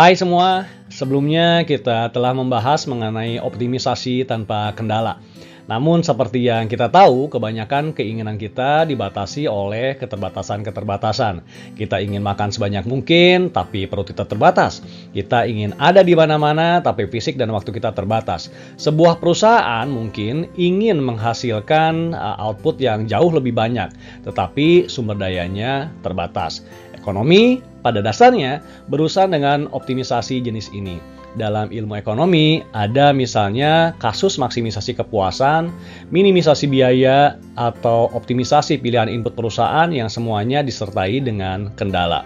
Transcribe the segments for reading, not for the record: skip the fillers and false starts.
Hai semua, sebelumnya kita telah membahas mengenai optimisasi tanpa kendala. Namun seperti yang kita tahu, kebanyakan keinginan kita dibatasi oleh keterbatasan-keterbatasan. Kita ingin makan sebanyak mungkin, tapi perut kita terbatas. Kita ingin ada di mana-mana, tapi fisik dan waktu kita terbatas. Sebuah perusahaan mungkin ingin menghasilkan output yang jauh lebih banyak, tetapi sumber dayanya terbatas. Ekonomi pada dasarnya berurusan dengan optimisasi jenis ini. Dalam ilmu ekonomi ada misalnya kasus maksimisasi kepuasan, minimisasi biaya, atau optimisasi pilihan input perusahaan yang semuanya disertai dengan kendala.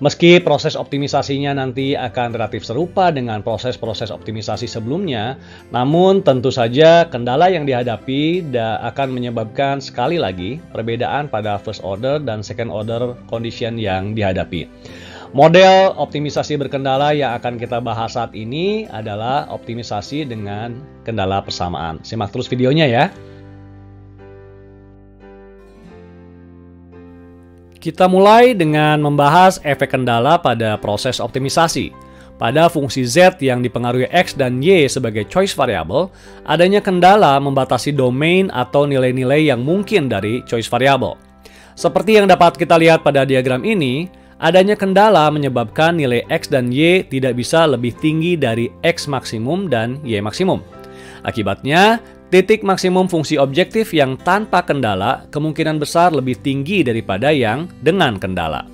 Meski proses optimisasinya nanti akan relatif serupa dengan proses-proses optimisasi sebelumnya, namun tentu saja kendala yang dihadapi akan menyebabkan sekali lagi perbedaan pada first order dan second order condition yang dihadapi. Model optimisasi berkendala yang akan kita bahas saat ini adalah optimisasi dengan kendala persamaan. Simak terus videonya ya. Kita mulai dengan membahas efek kendala pada proses optimisasi. Pada fungsi Z yang dipengaruhi X dan Y sebagai choice variable, adanya kendala membatasi domain atau nilai-nilai yang mungkin dari choice variable. Seperti yang dapat kita lihat pada diagram ini, adanya kendala menyebabkan nilai X dan Y tidak bisa lebih tinggi dari X maksimum dan Y maksimum. Akibatnya, titik maksimum fungsi objektif yang tanpa kendala kemungkinan besar lebih tinggi daripada yang dengan kendala.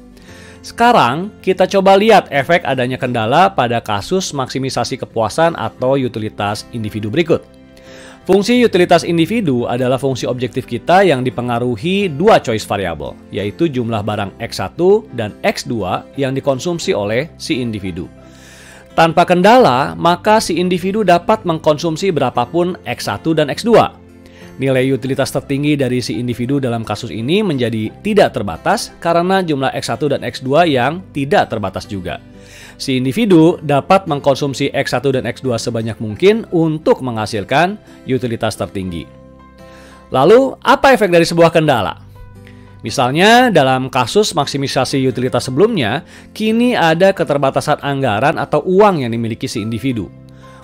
Sekarang, kita coba lihat efek adanya kendala pada kasus maksimisasi kepuasan atau utilitas individu berikut. Fungsi utilitas individu adalah fungsi objektif kita yang dipengaruhi dua choice variable, yaitu jumlah barang X1 dan X2 yang dikonsumsi oleh si individu. Tanpa kendala, maka si individu dapat mengkonsumsi berapapun X1 dan X2. Nilai utilitas tertinggi dari si individu dalam kasus ini menjadi tidak terbatas karena jumlah X1 dan X2 yang tidak terbatas juga. Si individu dapat mengkonsumsi X1 dan X2 sebanyak mungkin untuk menghasilkan utilitas tertinggi. Lalu, apa efek dari sebuah kendala? Misalnya, dalam kasus maksimisasi utilitas sebelumnya, kini ada keterbatasan anggaran atau uang yang dimiliki si individu.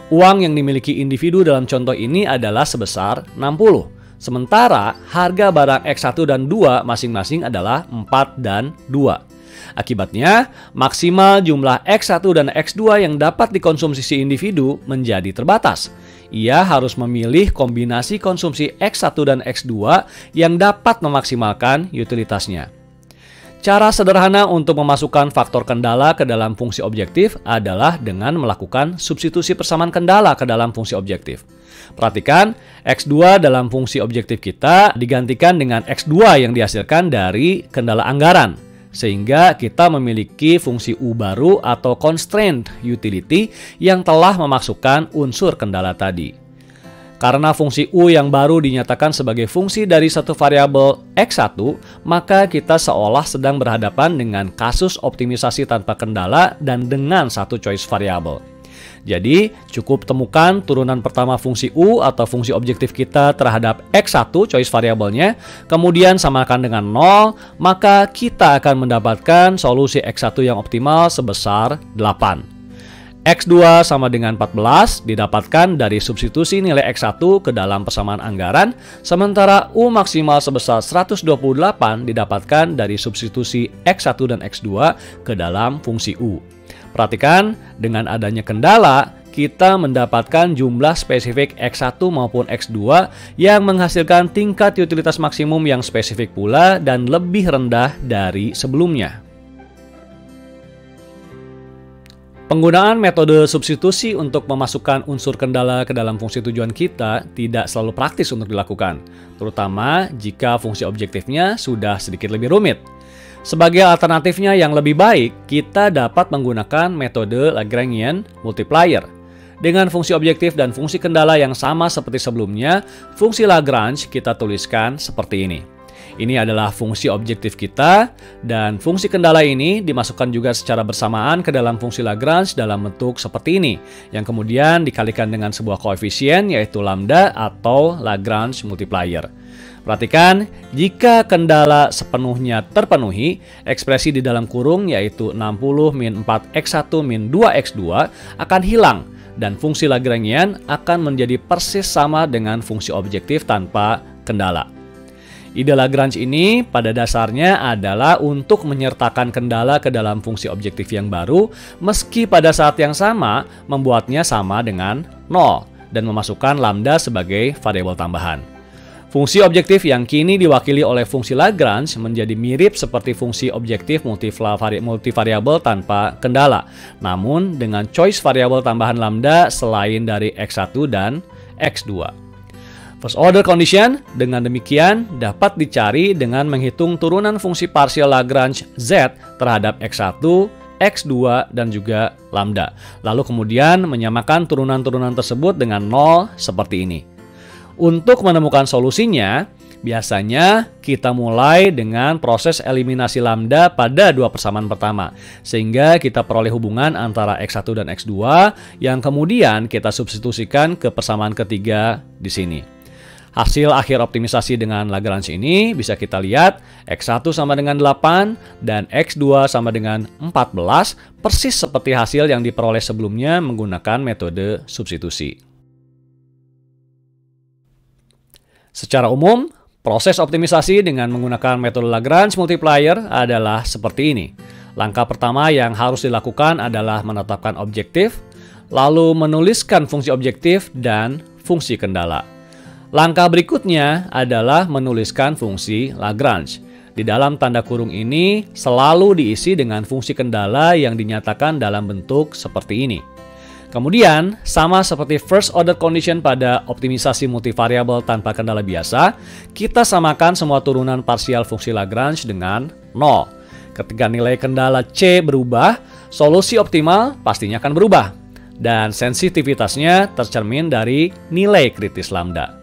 Uang yang dimiliki individu dalam contoh ini adalah sebesar 60. Sementara harga barang X1 dan 2 masing-masing adalah 4 dan 2. Akibatnya, maksimal jumlah X1 dan X2 yang dapat dikonsumsi si individu menjadi terbatas. Ia harus memilih kombinasi konsumsi X1 dan X2 yang dapat memaksimalkan utilitasnya. Cara sederhana untuk memasukkan faktor kendala ke dalam fungsi objektif adalah dengan melakukan substitusi persamaan kendala ke dalam fungsi objektif. Perhatikan, X2 dalam fungsi objektif kita digantikan dengan X2 yang dihasilkan dari kendala anggaran. Sehingga kita memiliki fungsi U baru atau constraint utility yang telah memasukkan unsur kendala tadi. Karena fungsi U yang baru dinyatakan sebagai fungsi dari satu variabel X1, maka kita seolah sedang berhadapan dengan kasus optimisasi tanpa kendala dan dengan satu choice variable. Jadi, cukup temukan turunan pertama fungsi U atau fungsi objektif kita terhadap X1 choice variabelnya, kemudian samakan dengan 0, maka kita akan mendapatkan solusi X1 yang optimal sebesar 8. X2 sama dengan 14 didapatkan dari substitusi nilai X1 ke dalam persamaan anggaran, sementara U maksimal sebesar 128 didapatkan dari substitusi X1 dan X2 ke dalam fungsi U. Perhatikan, dengan adanya kendala, kita mendapatkan jumlah spesifik X1 maupun X2 yang menghasilkan tingkat utilitas maksimum yang spesifik pula dan lebih rendah dari sebelumnya. Penggunaan metode substitusi untuk memasukkan unsur kendala ke dalam fungsi tujuan kita tidak selalu praktis untuk dilakukan, terutama jika fungsi objektifnya sudah sedikit lebih rumit. Sebagai alternatifnya yang lebih baik, kita dapat menggunakan metode Lagrangian multiplier. Dengan fungsi objektif dan fungsi kendala yang sama seperti sebelumnya, fungsi Lagrange kita tuliskan seperti ini. Ini adalah fungsi objektif kita, dan fungsi kendala ini dimasukkan juga secara bersamaan ke dalam fungsi Lagrange dalam bentuk seperti ini, yang kemudian dikalikan dengan sebuah koefisien yaitu lambda atau Lagrange multiplier. Perhatikan, jika kendala sepenuhnya terpenuhi, ekspresi di dalam kurung yaitu 60 min 4x1 min 2x2 akan hilang dan fungsi Lagrangian akan menjadi persis sama dengan fungsi objektif tanpa kendala. Ide Lagrange ini pada dasarnya adalah untuk menyertakan kendala ke dalam fungsi objektif yang baru meski pada saat yang sama membuatnya sama dengan 0 dan memasukkan lambda sebagai variabel tambahan. Fungsi objektif yang kini diwakili oleh fungsi Lagrange menjadi mirip seperti fungsi objektif multivariabel tanpa kendala, namun dengan choice variabel tambahan lambda selain dari x1 dan x2. First order condition dengan demikian dapat dicari dengan menghitung turunan fungsi partial Lagrange z terhadap x1, x2, dan juga lambda. Lalu kemudian menyamakan turunan-turunan tersebut dengan 0 seperti ini. Untuk menemukan solusinya, biasanya kita mulai dengan proses eliminasi lambda pada dua persamaan pertama, sehingga kita peroleh hubungan antara x1 dan x2 yang kemudian kita substitusikan ke persamaan ketiga di sini. Hasil akhir optimisasi dengan Lagrange ini bisa kita lihat x1 sama dengan 8 dan x2 sama dengan 14, persis seperti hasil yang diperoleh sebelumnya menggunakan metode substitusi. Secara umum, proses optimisasi dengan menggunakan metode Lagrange multiplier adalah seperti ini. Langkah pertama yang harus dilakukan adalah menetapkan objektif, lalu menuliskan fungsi objektif dan fungsi kendala. Langkah berikutnya adalah menuliskan fungsi Lagrange. Di dalam tanda kurung ini selalu diisi dengan fungsi kendala yang dinyatakan dalam bentuk seperti ini. Kemudian, sama seperti first order condition pada optimisasi multivariabel tanpa kendala biasa, kita samakan semua turunan parsial fungsi Lagrange dengan 0. Ketika nilai kendala C berubah, solusi optimal pastinya akan berubah. Dan sensitivitasnya tercermin dari nilai kritis lambda.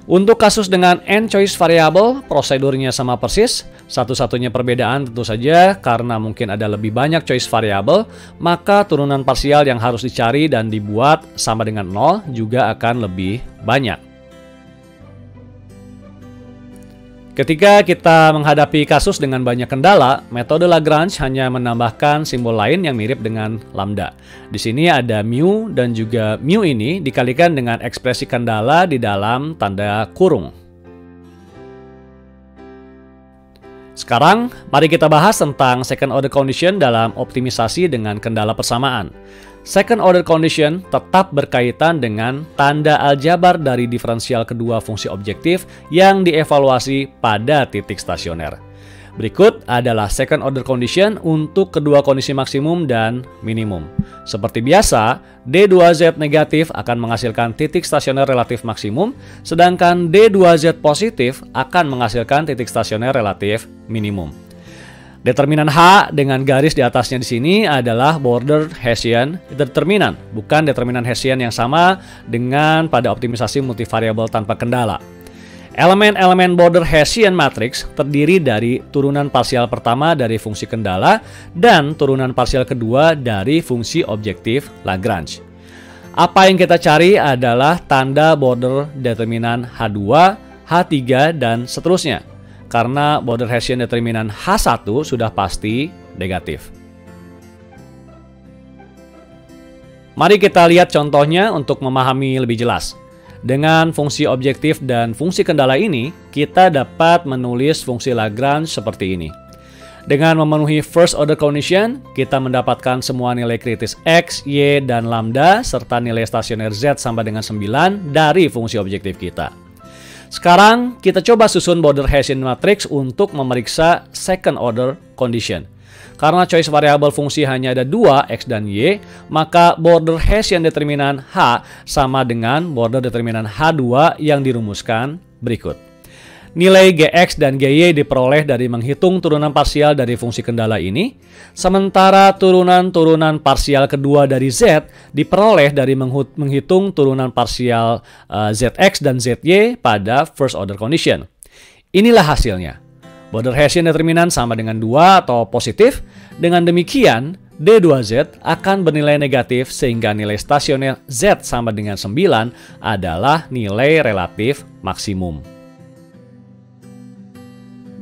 Untuk kasus dengan n choice variable, prosedurnya sama persis. Satu-satunya perbedaan tentu saja karena mungkin ada lebih banyak choice variable, maka turunan parsial yang harus dicari dan dibuat sama dengan 0 juga akan lebih banyak. Ketika kita menghadapi kasus dengan banyak kendala, metode Lagrange hanya menambahkan simbol lain yang mirip dengan lambda. Di sini ada mu dan juga mu ini dikalikan dengan ekspresi kendala di dalam tanda kurung. Sekarang, mari kita bahas tentang second order condition dalam optimisasi dengan kendala persamaan. Second order condition tetap berkaitan dengan tanda aljabar dari diferensial kedua fungsi objektif yang dievaluasi pada titik stasioner. Berikut adalah second order condition untuk kedua kondisi maksimum dan minimum. Seperti biasa, D2Z negatif akan menghasilkan titik stasioner relatif maksimum, sedangkan D2Z positif akan menghasilkan titik stasioner relatif minimum. Determinan H dengan garis di atasnya di sini adalah border Hessian determinan, bukan determinan Hessian yang sama dengan pada optimisasi multivariabel tanpa kendala. Elemen-elemen border Hessian matrix terdiri dari turunan parsial pertama dari fungsi kendala dan turunan parsial kedua dari fungsi objektif Lagrange. Apa yang kita cari adalah tanda border determinan H2, H3, dan seterusnya. Karena border Hessian determinan H1 sudah pasti negatif. Mari kita lihat contohnya untuk memahami lebih jelas. Dengan fungsi objektif dan fungsi kendala ini, kita dapat menulis fungsi Lagrange seperti ini. Dengan memenuhi first order condition, kita mendapatkan semua nilai kritis X, Y, dan lambda, serta nilai stasioner Z sama dengan 9 dari fungsi objektif kita. Sekarang kita coba susun border Hessian matrix untuk memeriksa second order condition. Karena choice variable fungsi hanya ada 2, X dan Y, maka border Hessian determinan H sama dengan border determinan H2 yang dirumuskan berikut. Nilai Gx dan Gy diperoleh dari menghitung turunan parsial dari fungsi kendala ini, sementara turunan-turunan parsial kedua dari Z diperoleh dari menghitung turunan parsial Zx dan Zy pada first order condition. Inilah hasilnya. Border Hessian determinan sama dengan 2 atau positif. Dengan demikian, D2Z akan bernilai negatif sehingga nilai stasioner Z sama dengan 9 adalah nilai relatif maksimum.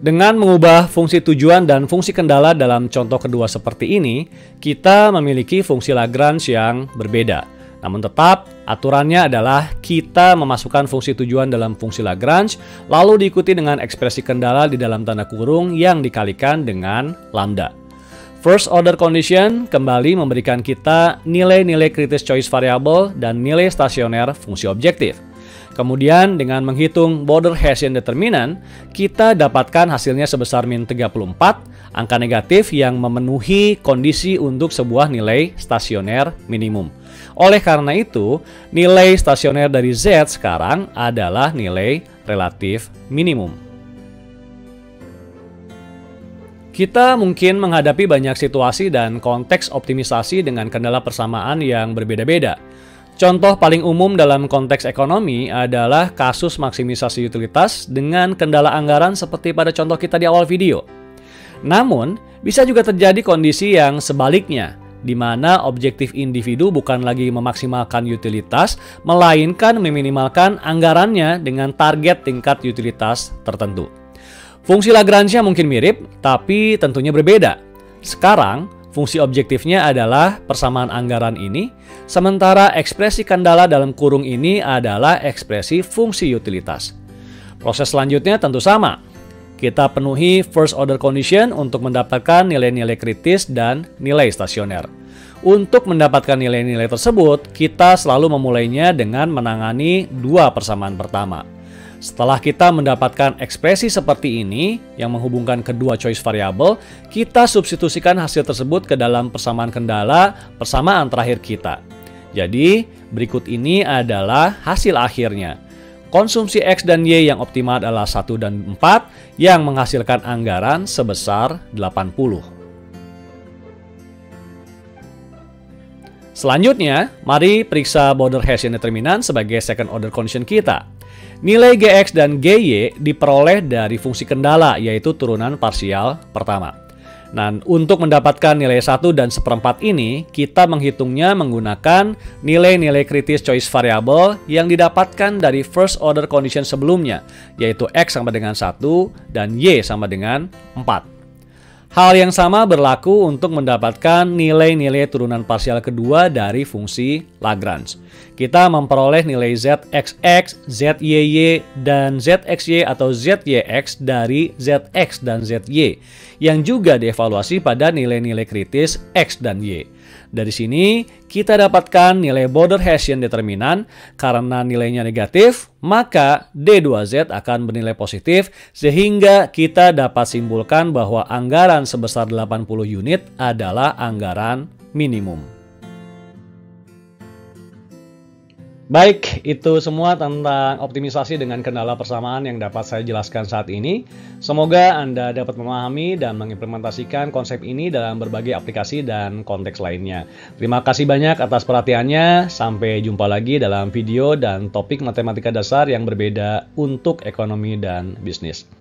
Dengan mengubah fungsi tujuan dan fungsi kendala dalam contoh kedua seperti ini, kita memiliki fungsi Lagrange yang berbeda. Namun tetap, aturannya adalah kita memasukkan fungsi tujuan dalam fungsi Lagrange, lalu diikuti dengan ekspresi kendala di dalam tanda kurung yang dikalikan dengan lambda. First order condition kembali memberikan kita nilai-nilai kritis choice variable dan nilai stasioner fungsi objektif. Kemudian dengan menghitung border Hessian determinant, kita dapatkan hasilnya sebesar min 34, angka negatif yang memenuhi kondisi untuk sebuah nilai stasioner minimum. Oleh karena itu, nilai stasioner dari Z sekarang adalah nilai relatif minimum. Kita mungkin menghadapi banyak situasi dan konteks optimisasi dengan kendala persamaan yang berbeda-beda. Contoh paling umum dalam konteks ekonomi adalah kasus maksimisasi utilitas dengan kendala anggaran seperti pada contoh kita di awal video. Namun, bisa juga terjadi kondisi yang sebaliknya, di mana objektif individu bukan lagi memaksimalkan utilitas, melainkan meminimalkan anggarannya dengan target tingkat utilitas tertentu. Fungsi Lagrange-nya mungkin mirip, tapi tentunya berbeda. Sekarang, fungsi objektifnya adalah persamaan anggaran ini, sementara ekspresi kendala dalam kurung ini adalah ekspresi fungsi utilitas. Proses selanjutnya tentu sama. Kita penuhi first order condition untuk mendapatkan nilai-nilai kritis dan nilai stasioner. Untuk mendapatkan nilai-nilai tersebut, kita selalu memulainya dengan menangani dua persamaan pertama. Setelah kita mendapatkan ekspresi seperti ini yang menghubungkan kedua choice variable, kita substitusikan hasil tersebut ke dalam persamaan kendala persamaan terakhir kita. Jadi, berikut ini adalah hasil akhirnya. Konsumsi X dan Y yang optimal adalah 1 dan 4 yang menghasilkan anggaran sebesar 80. Selanjutnya, mari periksa border Hessian determinant sebagai second order condition kita. Nilai Gx dan Gy diperoleh dari fungsi kendala, yaitu turunan parsial pertama. Nah, untuk mendapatkan nilai 1 dan 1/4 ini, kita menghitungnya menggunakan nilai-nilai kritis choice variable yang didapatkan dari first order condition sebelumnya, yaitu X sama dengan 1 dan Y sama dengan 4. Hal yang sama berlaku untuk mendapatkan nilai-nilai turunan parsial kedua dari fungsi Lagrange. Kita memperoleh nilai Zxx, Zyy, dan Zxy atau Zyx dari Zx dan Zy, yang juga dievaluasi pada nilai-nilai kritis X dan Y. Dari sini, kita dapatkan nilai border Hessian determinant. Karena nilainya negatif, maka D2Z akan bernilai positif, sehingga kita dapat simpulkan bahwa anggaran sebesar 80 unit adalah anggaran minimum. Baik, itu semua tentang optimisasi dengan kendala persamaan yang dapat saya jelaskan saat ini. Semoga Anda dapat memahami dan mengimplementasikan konsep ini dalam berbagai aplikasi dan konteks lainnya. Terima kasih banyak atas perhatiannya. Sampai jumpa lagi dalam video dan topik matematika dasar yang berbeda untuk ekonomi dan bisnis.